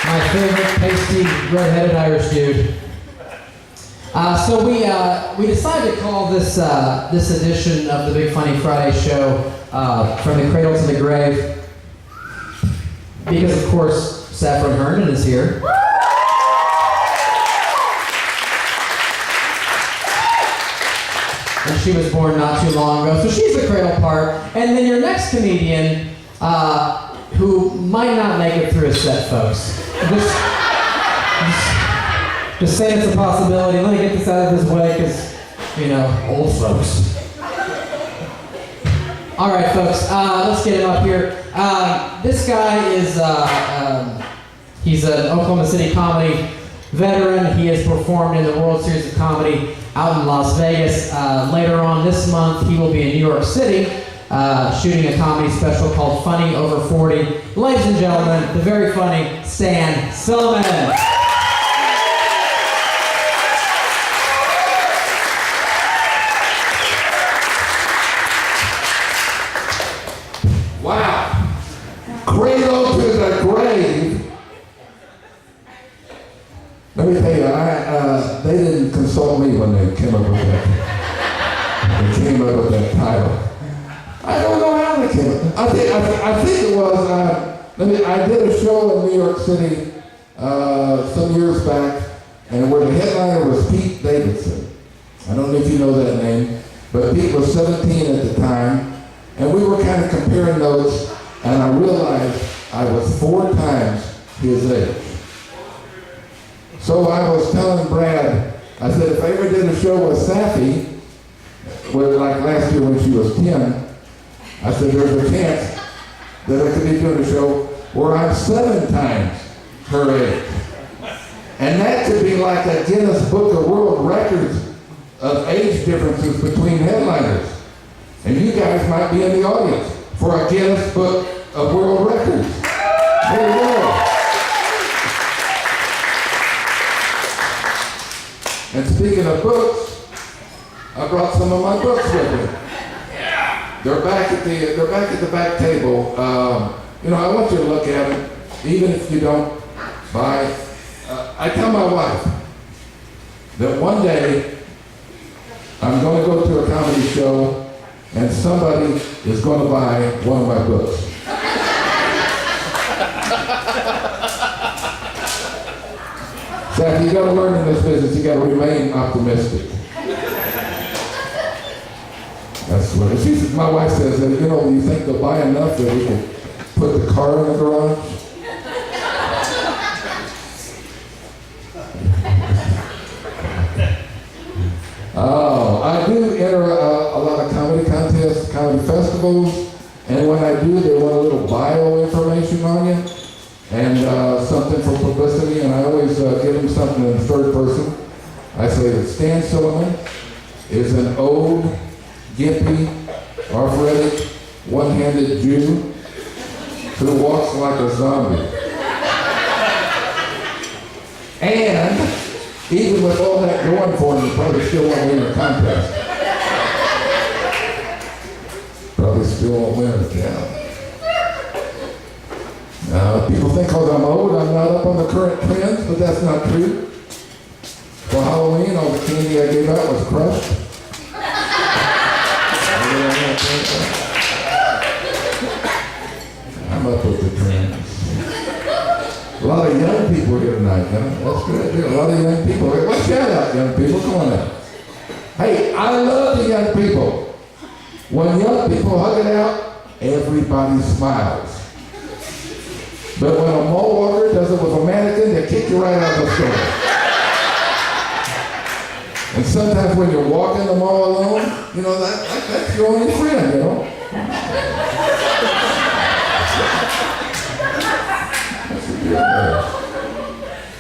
My favorite pasty, red-headed Irish dude. So we decided to call this this edition of the Big Funny Friday show From the Cradle to the Grave, because of course Saffron Herndon is here. And she was born not too long ago, so she's the cradle part. And then your next comedian, who might not make it through a set, folks. Just saying it's a possibility. Let me get this out of his way, because, you know, old folks. All right, folks, let's get him up here. This guy is, he's an Oklahoma City comedy veteran. He has performed in the World Series of Comedy out in Las Vegas. Later on this month, he will be in New York City shooting a comedy special called Funny Over 40. Ladies and gentlemen, the very funny Stan Silliman. Wow. Cradle to the grave. Let me tell you, they didn't consult me when they came up with that. They came up with that title. I don't know how they came up. I think it was. I did a show in New York City some years back, and where the headliner was Pete Davidson. I don't know if you know that name, but Pete was 17 at the time, and we were kind of comparing notes, and I realized I was 4 times his age. So I was telling Brad, I said, if I ever did a show with Safi, like last year when she was 10, I said, there's a chance that I could be doing a show where I'm 7 times her age. And that could be like a Guinness Book of World Records of age differences between headliners. And you guys might be in the audience for a Guinness Book of World Records. There you go. And speaking of books, I brought some of my books with me. They're back at the back table. You know, I want you to look at them, even if you don't buy. I tell my wife that one day I'm going to go to a comedy show and somebody is going to buy one of my books. So you got to learn in this business, you got to remain optimistic. That's what it is. My wife says that, you know, you think they'll buy enough that we can put the car in the garage? Oh, I do enter a lot of comedy contests, comedy festivals, and when I do, they want a little bio information on you, and something for publicity, and I always give them something in the third person. I say that Stan Silliman is an old, gimpy, arthritic, one-handed Jew who walks like a zombie. And even with all that going for him, he probably still won't win a contest. Probably still won't win it, yeah. People think because I'm old, I'm not up on the current trends, but that's not true. For Halloween, all the candy I gave out was crushed. I'm up with the trends. A lot of young people here tonight, huh? That's good. There are a lot of young people. Well, shout out, young people. Come on now. Hey, I love the young people. When young people hug it out, everybody smiles. But when a mall walker does it with a mannequin, they kick you right out of the store. And sometimes when you're walking the mall alone, you know, that's your only friend, you know?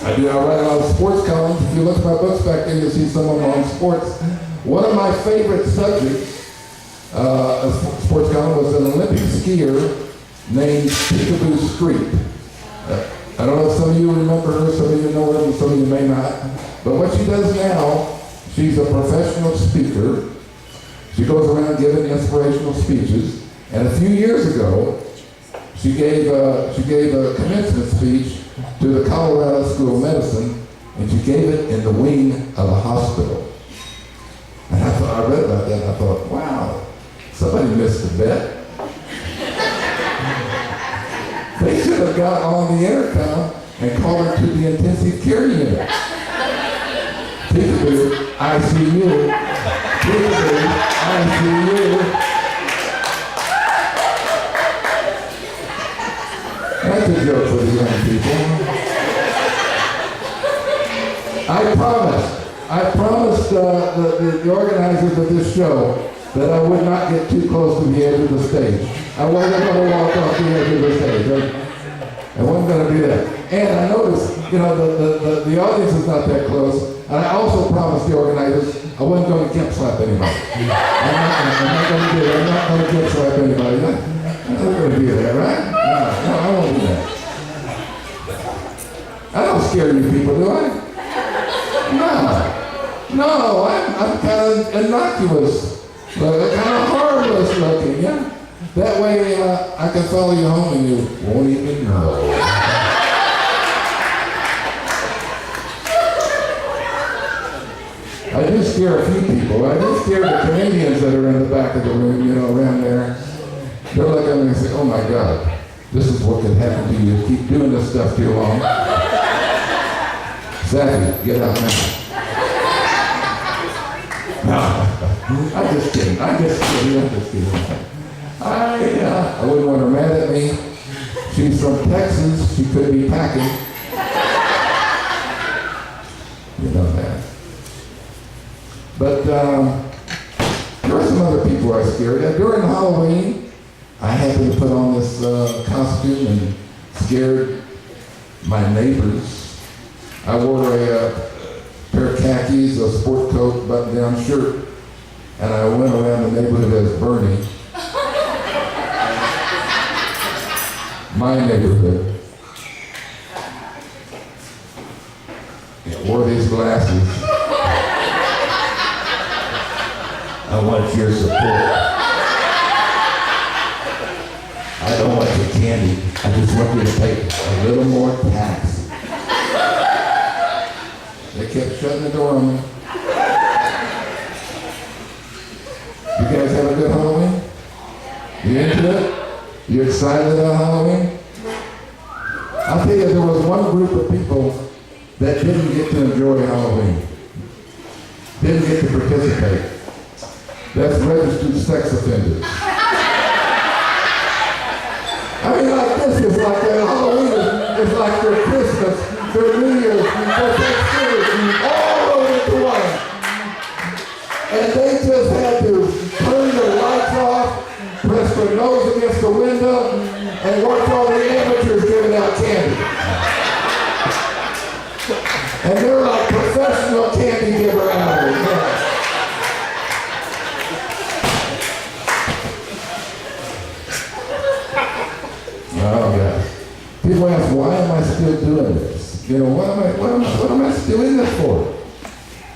I write a lot of sports columns. If you look at my books back there, you'll see some of them on sports. One of my favorite subjects, a sports column, was an Olympic skier named Peekaboo Street. I don't know if some of you remember her, some of you know her, and some of you may not. But what she does now, she's a professional speaker. She goes around giving inspirational speeches. And a few years ago, she gave a commencement speech to the Colorado School of Medicine, and she gave it in the wing of a hospital. And I read about that and I thought, wow, somebody missed the bet. They should have got on the intercom and called her to the intensive care unit. Peekaboo, ICU. Peekaboo, ICU. That's a joke for the young people. I promised the organizers of this show that I would not get too close to the edge of the stage. I wasn't going to walk off the edge of the stage. I wasn't going to do that. And I noticed, the audience is not that close. And I also promised the organizers I wasn't going to gimp slap anybody. I'm not going to do that. I'm not going to gimp slap anybody. I'm not going to do that, right? No, I won't do that. I don't scare you people, do I? No, I'm kind of innocuous, kind of harmless looking, yeah? That way I can follow you home and you won't even know. I do scare a few people. I do scare the Canadians that are in the back of the room, around there. They're looking at me and say, oh my God, this is what could happen to you. Keep doing this stuff too long. Savvy, get out now. No, I'm just kidding. I wouldn't want her mad at me. She's from Texas. She could be packing. You know that. But there were some other people I scared. During Halloween, I happened to put on this costume and scared my neighbors. I wore a pair of khakis, a sport coat, button-down shirt, and I went around the neighborhood as Bernie. My neighborhood. Wore these glasses. I want your support. I don't want your candy. I just want you to pay a little more tax. They kept shutting the door on me. You guys have a good Halloween? You into it? You excited about Halloween? I'll tell you, there was one group of people that didn't get to enjoy Halloween. Didn't get to participate. That's registered sex offenders. I mean, like this is like their Halloween is like their Christmas, their New Year's, their Thanksgiving, all rolled into one. And they just had to turn their lights off, press their nose against the window, and watch all the amateurs giving out candy. And they're like professional candy giver hours. Yeah. Oh, God. People ask, why am I still doing this? What am I still in this for?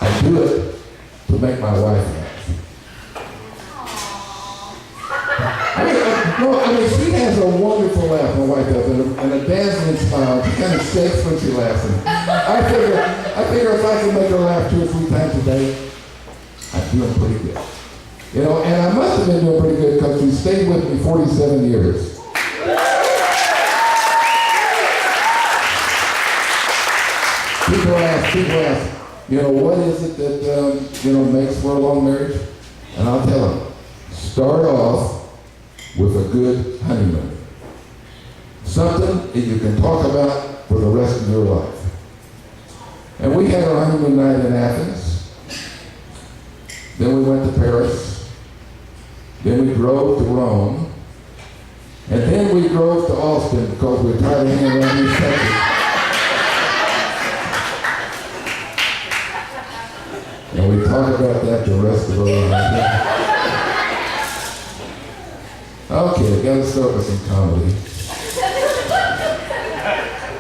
I do it to make my wife laugh. I mean, she has a wonderful laugh, my wife does, and a dazzling smile. She kind of shakes when she laughs. And I figure if I can make her laugh 2 or 3 times a day, I'm doing pretty good. And I must have been doing pretty good because she stayed with me 47 years. People ask, what is it that, makes for a long marriage? And I'll tell them, start off with a good honeymoon. Something that you can talk about for the rest of your life. And we had our honeymoon night in Athens. Then we went to Paris. Then we drove to Rome. And then we drove to Austin because we were tired of hanging around these countries. And we talk about that the rest of our life. Okay, gotta start with some comedy.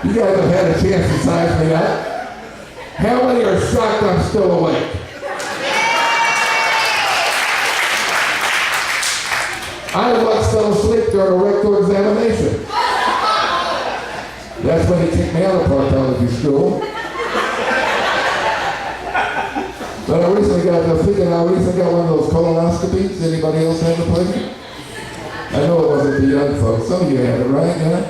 You guys have had a chance to size me up. How many are shocked I'm still awake? I once fell asleep during a rectal examination. That's when they kicked me out of proctology school. But I recently got one of those colonoscopies. Anybody else have the pleasure? I know it wasn't the young folks. Some of you had it, right? Yeah?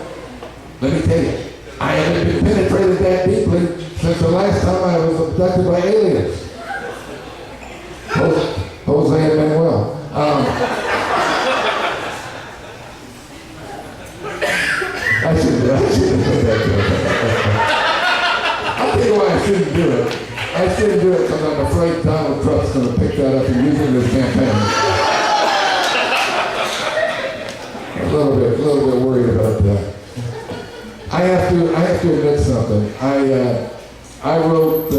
Let me tell you, I haven't been penetrated that deeply since the last time I was abducted by aliens. Jose and Manuel. I shouldn't have said that joke. I'll tell you why I shouldn't do it. I shouldn't do it because I'm afraid Donald Trump's going to pick that up and use it in his campaign. A little bit worried about that. I have to admit something. I wrote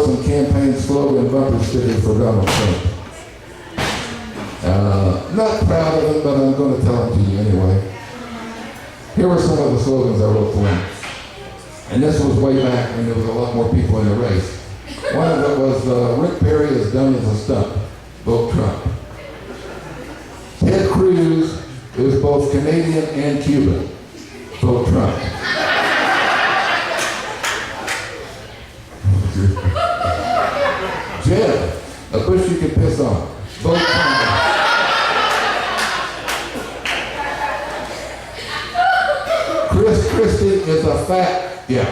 some campaign slogan bumper stickers for Donald Trump. Not proud of them, but I'm going to tell them to you anyway. Here were some of the slogans I wrote for him. And this was way back when there was a lot more people in the race. One of it was, Rick Perry is done as a stunt. Vote Trump. Ted Cruz is both Canadian and Cuban. Vote Trump. Jeb, a bush you can piss on. Vote Trump. Chris Christie is a fat, yeah.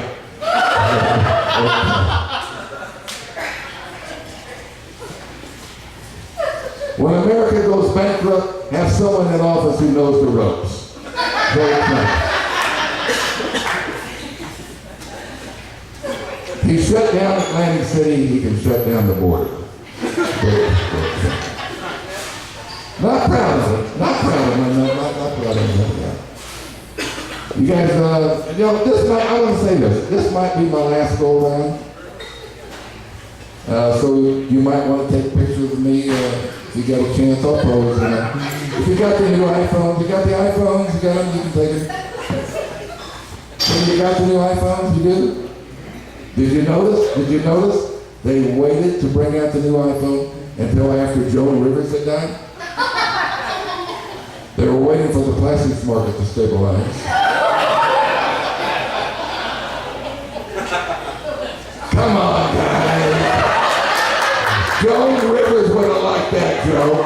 When America goes bankrupt, have someone in office who knows the ropes. Vote Trump. He shut down Atlantic City, he can shut down the border. Not proud of him. Not proud of him. Not proud of him. You guys, I want to say this might be my last go around. So you might want to take pictures of me if you got a chance. I'll pose. If you got the new iPhones, you got them, you can take it. So you got the new iPhones, you do? Did you notice? They waited to bring out the new iPhone until after Joan Rivers had died? They were waiting for the plastics market to stabilize. Come on, guys. Joan Rivers would have liked that joke.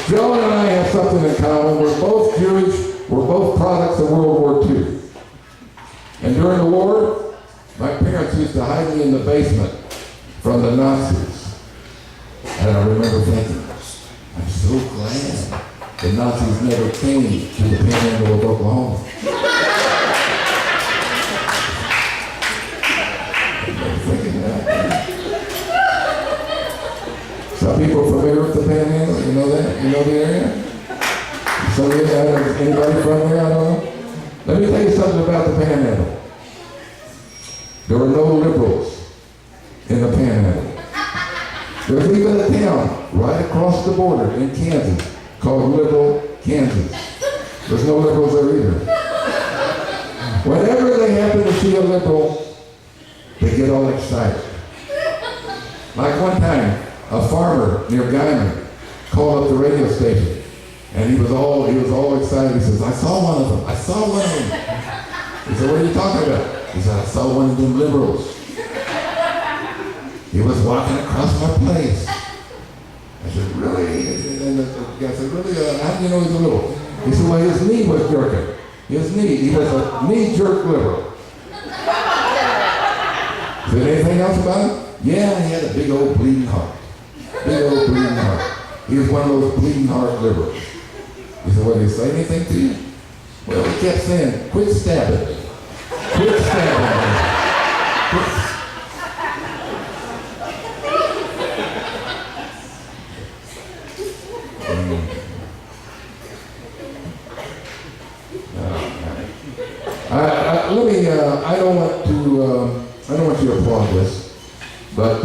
Joan and I have something in common. We're both Jewish. We're both products of World War II. And during the war, my parents used to hide me in the basement from the Nazis. And I remember thinking, I'm so glad the Nazis never came to the Panhandle of Oklahoma. Some people familiar with the Panhandle? You know that? You know the area? Some of you, anybody from there? I don't know. Let me tell you something about the Panhandle. There were no liberals in the Panhandle. There's even a town right across the border in Kansas called Liberal, Kansas. There's no liberals there either. Whenever they happen to see a liberal, they get all excited. Like one time, a farmer near Guyman called up the radio station, and he was all excited. He says, I saw one of them. He said, what are you talking about? He said, I saw one of them liberals. He was walking across my place. I said, really? And the guy said, really? How do you know he's a liberal? He said, well, his knee was jerking. His knee. He was a knee-jerk liberal. Is there anything else about him? Yeah, he had a big old bleeding heart. Big old bleeding heart. He was one of those bleeding heart liberals. He said, well, did he say anything to you? Well, he kept saying, quit stabbing me. Quit stabbing me. I don't want you to applaud this, but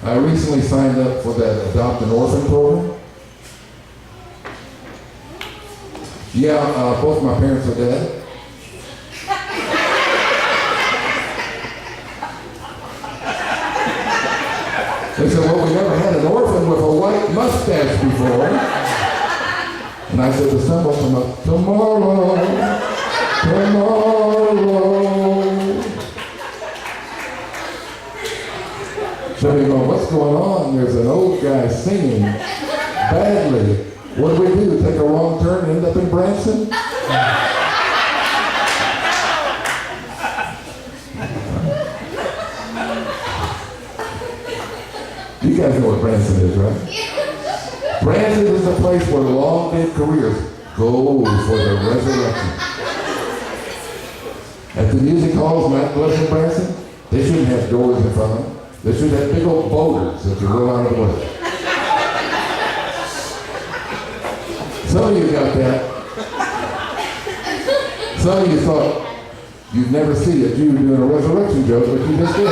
I recently signed up for that Adopt an Orphan program. Yeah, both my parents are dead. They said, well, we never had an orphan with a white mustache before. And I said, the sun will come up tomorrow, tomorrow. So you go, what's going on? There's an old guy singing badly. What do we do? Take a wrong turn and end up in Branson? You guys know what Branson is, right? Branson is the place where long-lived careers go for the resurrection. At the music halls, Mount Pleasant, Branson, they shouldn't have doors in front of them. They should have big old boulders that you roll out of the way. Some of you got that. Some of you thought you'd never see a Jew doing a resurrection joke, but you just did.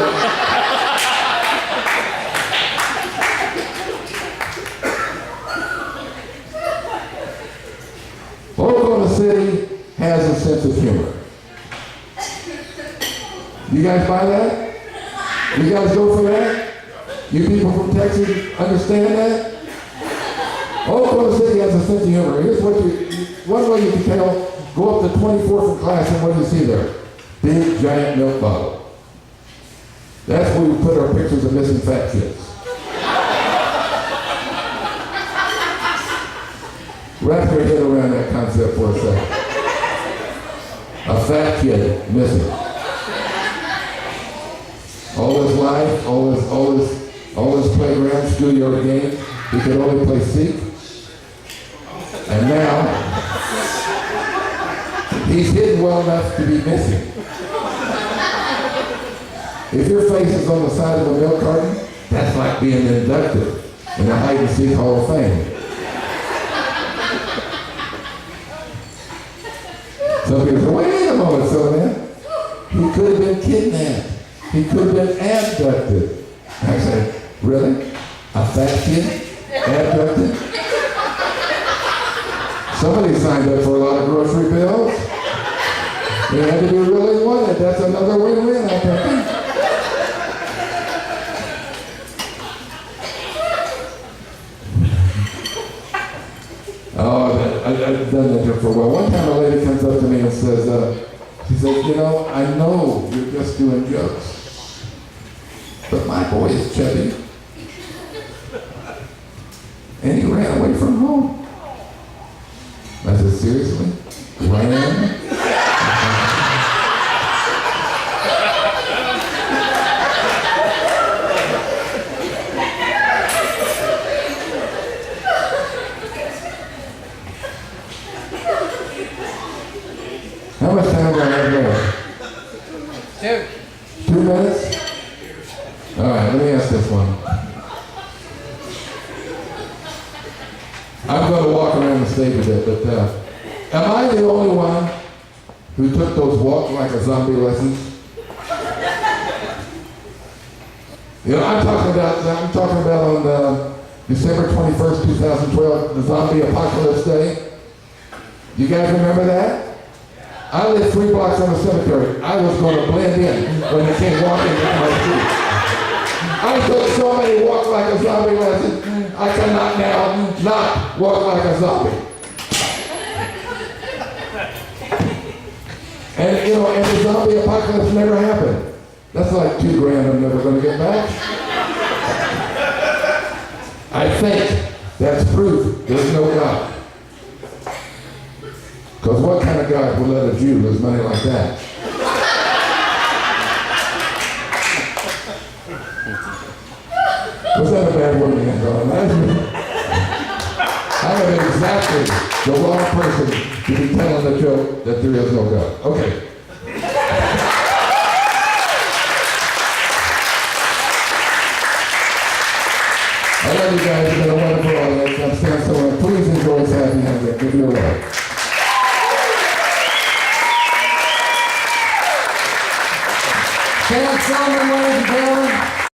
Oklahoma City has a sense of humor. You guys buy that? You guys go for that? You people from Texas understand that? Oklahoma City has a sense of humor. Here's what one way you can tell, go up to 24th in class and what do you see there? Big, giant milk bottle. That's where we put our pictures of missing fat kids. Wrap your head around that concept for a second. A fat kid missing. All his life, all his playground, schoolyard games, he could only play seek. And now, he's hidden well enough to be missing. If your face is on the side of a milk carton, that's like being inducted in the Hide and Seek Hall of Fame. Some people say, wait a moment, Silliman. He could have been kidnapped. He could have been abducted. I said, really? A fat kid? Abducted? Somebody signed up for a lot of grocery bills. They had to be really wanted. That's another win-win, I think. Oh, I've done that joke for a while. One time a lady comes up to me and says, she says, you know, I know you're just doing jokes, but my boy is chubby. And he ran away from home. I said, seriously? Ran? How much time do I have left? 2 minutes? All right, let me ask this one. I'm going to walk around the stage a bit, but am I the only one who took those walk like a zombie lessons? You know, I'm talking about on December 21st, 2012, the zombie apocalypse day. You guys remember that? I lived 3 blocks from the cemetery. I was going to blend in when they came walking into my street. I took so many walk like a zombie lessons, I cannot now not walk like a zombie. And you know, and the zombie apocalypse never happened. That's like $2,000 I'm never going to get back. I think that's proof there's no God. Because what kind of God would let a Jew lose money like that? Was that a bad word to end on? I am exactly the wrong person to be telling the joke that there is no God. Okay. I love you guys. You've been a wonderful audience. I'm Stan Silliman. Please enjoy this happy handshake. Give you a round. Stan Silliman, ladies and gentlemen.